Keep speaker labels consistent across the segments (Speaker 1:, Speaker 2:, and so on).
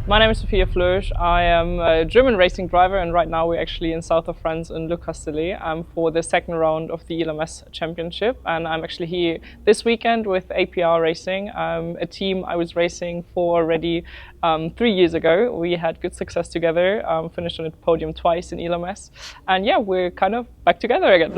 Speaker 1: My name is Sophia Flörsch. I am a German racing driver, and right now we're actually in south of France in Le Castellet for the second round of the ELMS Championship. And I'm actually here this weekend with APR Racing, a team I was racing for already 3 years ago. We had good success together, finished on the podium twice in ELMS, and yeah, we're kind of back together again.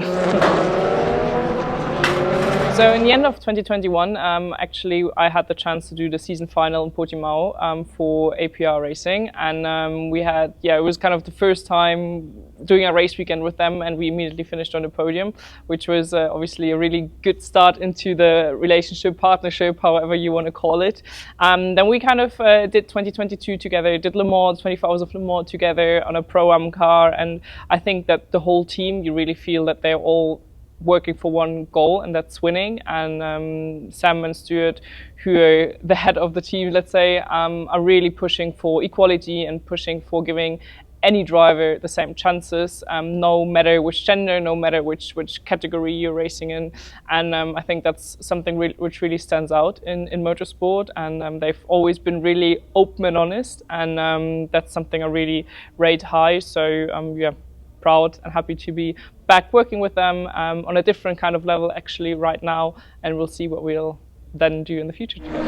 Speaker 1: So in the end of 2021, actually I had the chance to do the season final in Portimao for APR Racing, and we had, it was kind of the first time doing a race weekend with them, and we immediately finished on the podium, which was obviously a really good start into the relationship, partnership, however you want to call it. Then we kind of did 2022 together, did Le Mans, 24 Hours of Le Mans together on a Pro-Am car, and I think that the whole team, you really feel that they're all working for one goal, and that's winning. And Sam and Stuart, who are the head of the team, let's say, are really pushing for equality and pushing for giving any driver the same chances, no matter which gender, no matter which category you're racing in. And I think that's something which really stands out in motorsport, and they've always been really open and honest, and that's something I really rate high. So yeah, proud and happy to be back working with them on a different kind of level actually right now, and we'll see what we'll then do in the future together.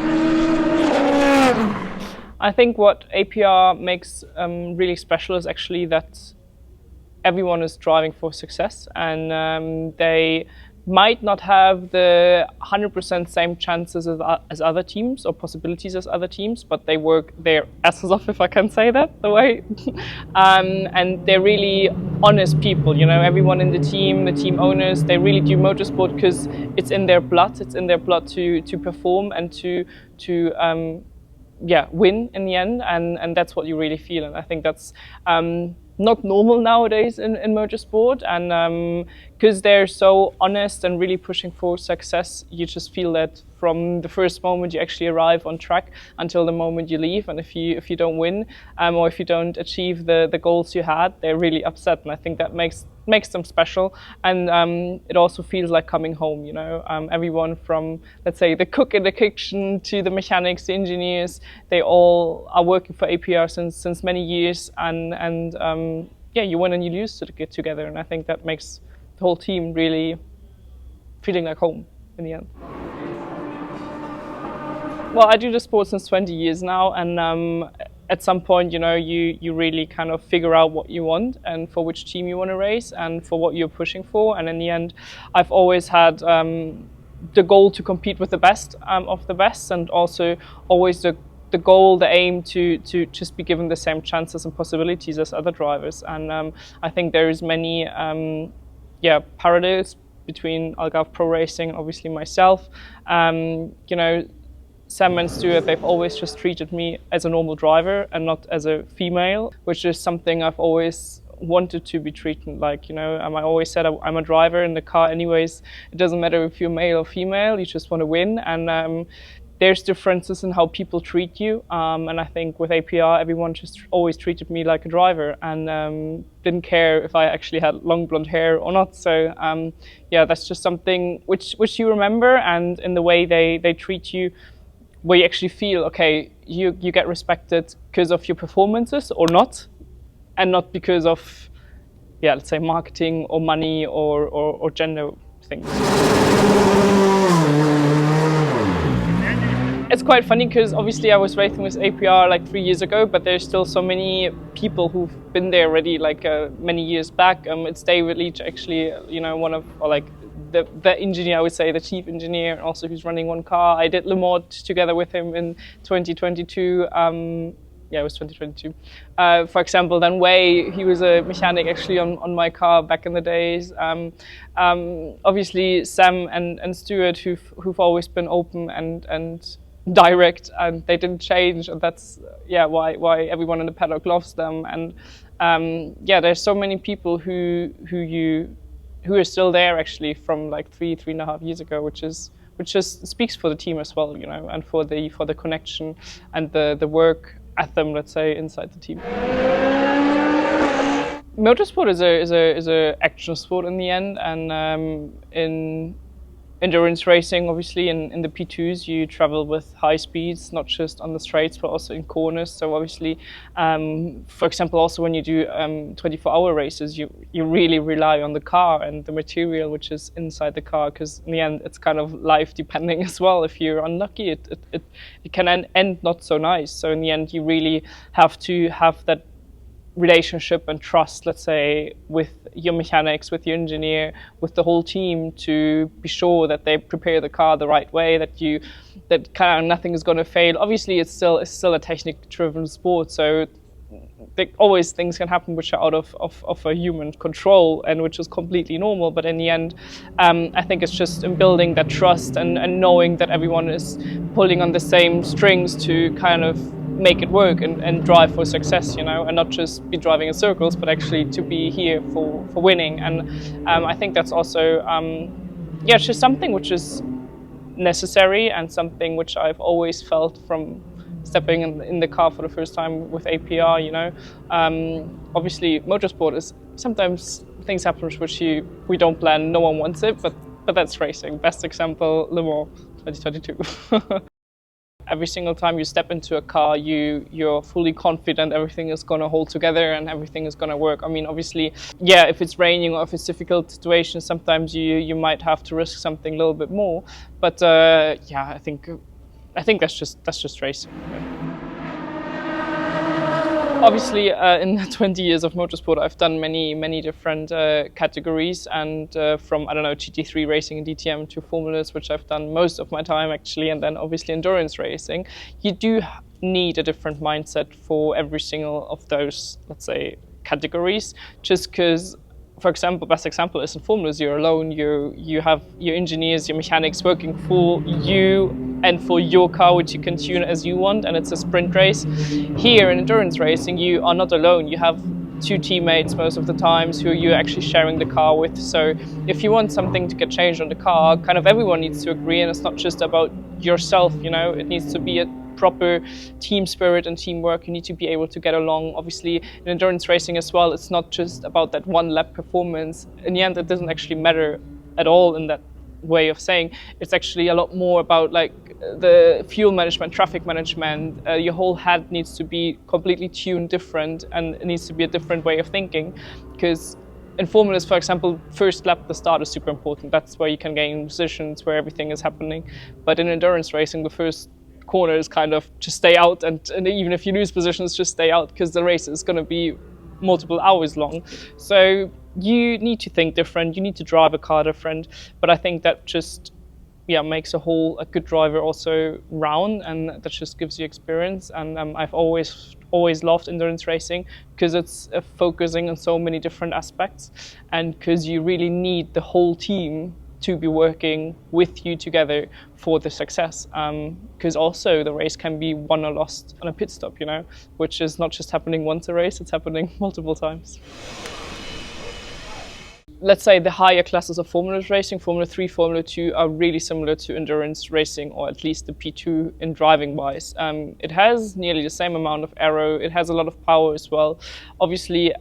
Speaker 1: I think what APR makes really special is actually that everyone is driving for success, and they might not have the 100% same chances as other teams or possibilities as other teams, but they work their asses off, if I can say that the way. And they're really honest people, you know, everyone in the team owners, they really do motorsport because it's in their blood. It's in their blood to perform and to win in the end, and that's what you really feel. And I think that's not normal nowadays in motorsport, and because they're so honest and really pushing for success, you just feel that from the first moment you actually arrive on track until the moment you leave. And if you don't win or if you don't achieve the goals you had, they're really upset, and I think that makes them special. And it also feels like coming home, you know. Everyone from, let's say, the cook in the kitchen to the mechanics, the engineers, they all are working for APR since many years, and you win and you lose to get together, and I think that makes the whole team really feeling like home in the end. Well, I do the sport since 20 years now, and at some point, you know, you really kind of figure out what you want and for which team you want to race and for what you're pushing for. And in the end, I've always had the goal to compete with the best of the best, and also always the goal, the aim to just be given the same chances and possibilities as other drivers. And I think there is many parallels between Algarve Pro Racing and obviously myself. You know, Sam and Stuart, they've always just treated me as a normal driver and not as a female, which is something I've always wanted to be treated like, you know. I always said I'm a driver in the car anyways. It doesn't matter if you're male or female, you just want to win. And there's differences in how people treat you. And I think with APR, everyone just always treated me like a driver, and didn't care if I actually had long blonde hair or not. So that's just something which you remember, and in the way they treat you, where you actually feel, okay, you get respected because of your performances or not, and not because of, let's say, marketing or money or gender things. It's quite funny because obviously I was racing with APR like 3 years ago, but there's still so many people who've been there already like many years back. It's David Leach actually, you know, one of, or like the engineer, I would say, the chief engineer, and also who's running one car. I did Le Mans together with him in 2022. It was 2022. For example, then Wei, he was a mechanic actually on my car back in the days. Obviously Sam and Stuart, who've always been open and direct, and they didn't change, and that's why everyone in the paddock loves them. And there's so many people who are still there actually from like 3.5 years ago, which just speaks for the team as well, you know, and for the connection and the work ethic, let's say, inside the team. Motorsport is a action sport in the end, and endurance racing, obviously, in the P2s, you travel with high speeds, not just on the straights, but also in corners. So obviously, for example, also when you do 24-hour races, you really rely on the car and the material which is inside the car, because in the end, it's kind of life depending as well. If you're unlucky, it can end not so nice. So in the end, you really have to have that relationship and trust, let's say, with your mechanics, with your engineer, with the whole team, to be sure that they prepare the car the right way, that kind of nothing is going to fail. Obviously, it's still a technique-driven sport, so always things can happen which are out of a human control and which is completely normal. But in the end, I think it's just in building that trust and knowing that everyone is pulling on the same strings to kind of make it work and drive for success, and not just be driving in circles, but actually to be here for winning. And I think that's also, it's just something which is necessary and something which I've always felt from stepping in the car for the first time with APR. Obviously, motorsport is sometimes things happen which we don't plan, no one wants it, but that's racing. Best example, Le Mans 2022. Every single time you step into a car, you're fully confident everything is going to hold together and everything is going to work. I mean, obviously, if it's raining or if it's difficult situations, sometimes you might have to risk something a little bit more. But I think that's just racing. Obviously, in 20 years of motorsport, I've done many different categories, and from, GT3 racing and DTM to formulas, which I've done most of my time actually, and then obviously endurance racing. You do need a different mindset for every single of those, let's say, categories, just because, for example, best example is in formulas, you're alone, you have your engineers, your mechanics working for you and for your car, which you can tune as you want, and it's a sprint race. Here in endurance racing, you are not alone. You have two teammates most of the times who you're actually sharing the car with. So if you want something to get changed on the car, kind of everyone needs to agree, and it's not just about yourself, it needs to be a proper team spirit and teamwork. You need to be able to get along. Obviously, in endurance racing as well, it's not just about that one lap performance. In the end, it doesn't actually matter at all in that way of saying. It's actually a lot more about like the fuel management, traffic management. Your whole head needs to be completely tuned different, and it needs to be a different way of thinking, because in formulas, for example, first lap, the start is super important. That's where you can gain positions, where everything is happening. But in endurance racing, the first corner is kind of just stay out, and even if you lose positions, just stay out, because the race is going to be multiple hours long. So you need to think different, you need to drive a car different, but I think that just makes a good driver also round, and that just gives you experience. And I've always loved endurance racing, because it's focusing on so many different aspects, and because you really need the whole team to be working with you together for the success. Because also the race can be won or lost on a pit stop, which is not just happening once a race, it's happening multiple times. Let's say the higher classes of Formula racing, Formula 3, Formula 2, are really similar to endurance racing, or at least the P2 in driving wise. It has nearly the same amount of aero, it has a lot of power as well. Obviously,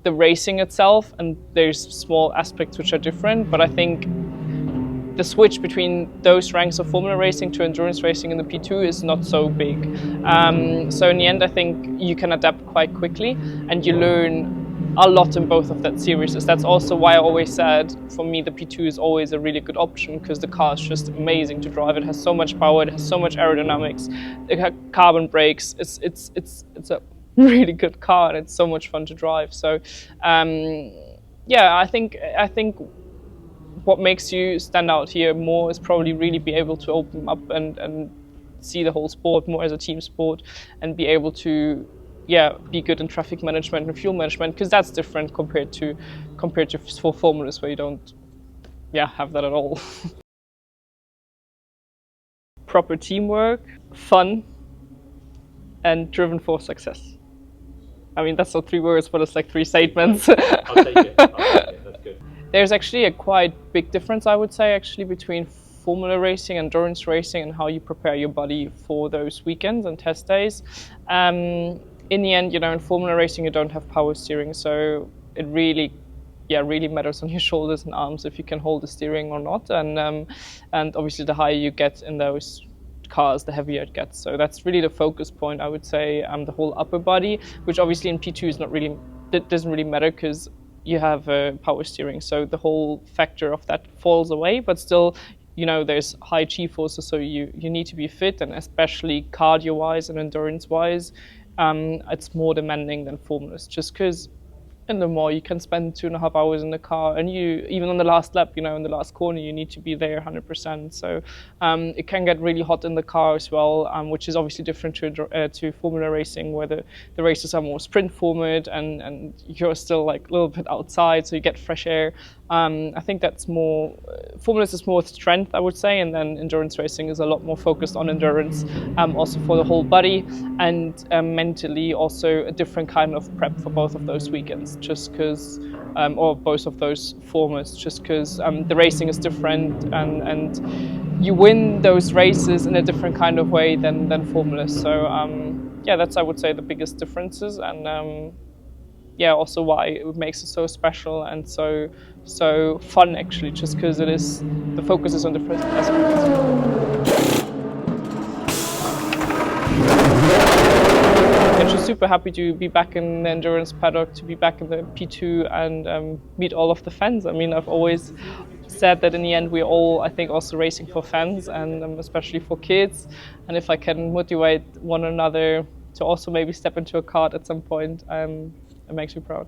Speaker 1: the racing itself, and there's small aspects which are different, but I think the switch between those ranks of Formula racing to endurance racing in the P2 is not so big. So in the end, I think you can adapt quite quickly, and you learn a lot in both of that series. That's also why I always said, for me, the P2 is always a really good option, because the car is just amazing to drive. It has so much power, it has so much aerodynamics, it has carbon brakes. It's a really good car, and it's so much fun to drive. So I think what makes you stand out here more is probably really be able to open up and see the whole sport more as a team sport, and be able to be good in traffic management and fuel management, because that's different compared to for formulas, where you don't have that at all. Proper teamwork, fun, and driven for success. I mean, that's not 3 words, but it's like 3 statements.
Speaker 2: I'll take it. That's good.
Speaker 1: There's actually a quite big difference, I would say, actually, between formula racing, endurance racing, and how you prepare your body for those weekends and test days. In the end, in formula racing, you don't have power steering, so it really yeah, really matters on your shoulders and arms if you can hold the steering or not. And obviously the higher you get in those cars, the heavier it gets. So that's really the focus point, I would say. The whole upper body, which obviously in P2 is not really, that doesn't really matter because you have power steering. So the whole factor of that falls away, but still, you know, there's high G-forces, so you need to be fit, and especially cardio-wise and endurance-wise, it's more demanding than formulas, just because in the more you can spend 2.5 hours in the car, and you, even on the last lap, you know, in the last corner, you need to be there 100%. So it can get really hot in the car as well, which is obviously different to formula racing, where the races are more sprint format, and you're still like a little bit outside, so you get fresh air. I think that's more, formulas is more strength, I would say, and then endurance racing is a lot more focused on endurance, also for the whole body, and mentally also a different kind of prep for both of those weekends, just because, or both of those formats, just because the racing is different, and you win those races in a different kind of way than formulas. So yeah, that's, I would say, the biggest differences, and yeah, also why it makes it so special and so fun, actually, just because it is, the focus is on different aspects. I'm just super happy to be back in the endurance paddock, to be back in the P2 and meet all of the fans. I mean, I've always said that in the end we're all, I think, also racing for fans, and especially for kids. And if I can motivate one another to also maybe step into a kart at some point, it makes me proud.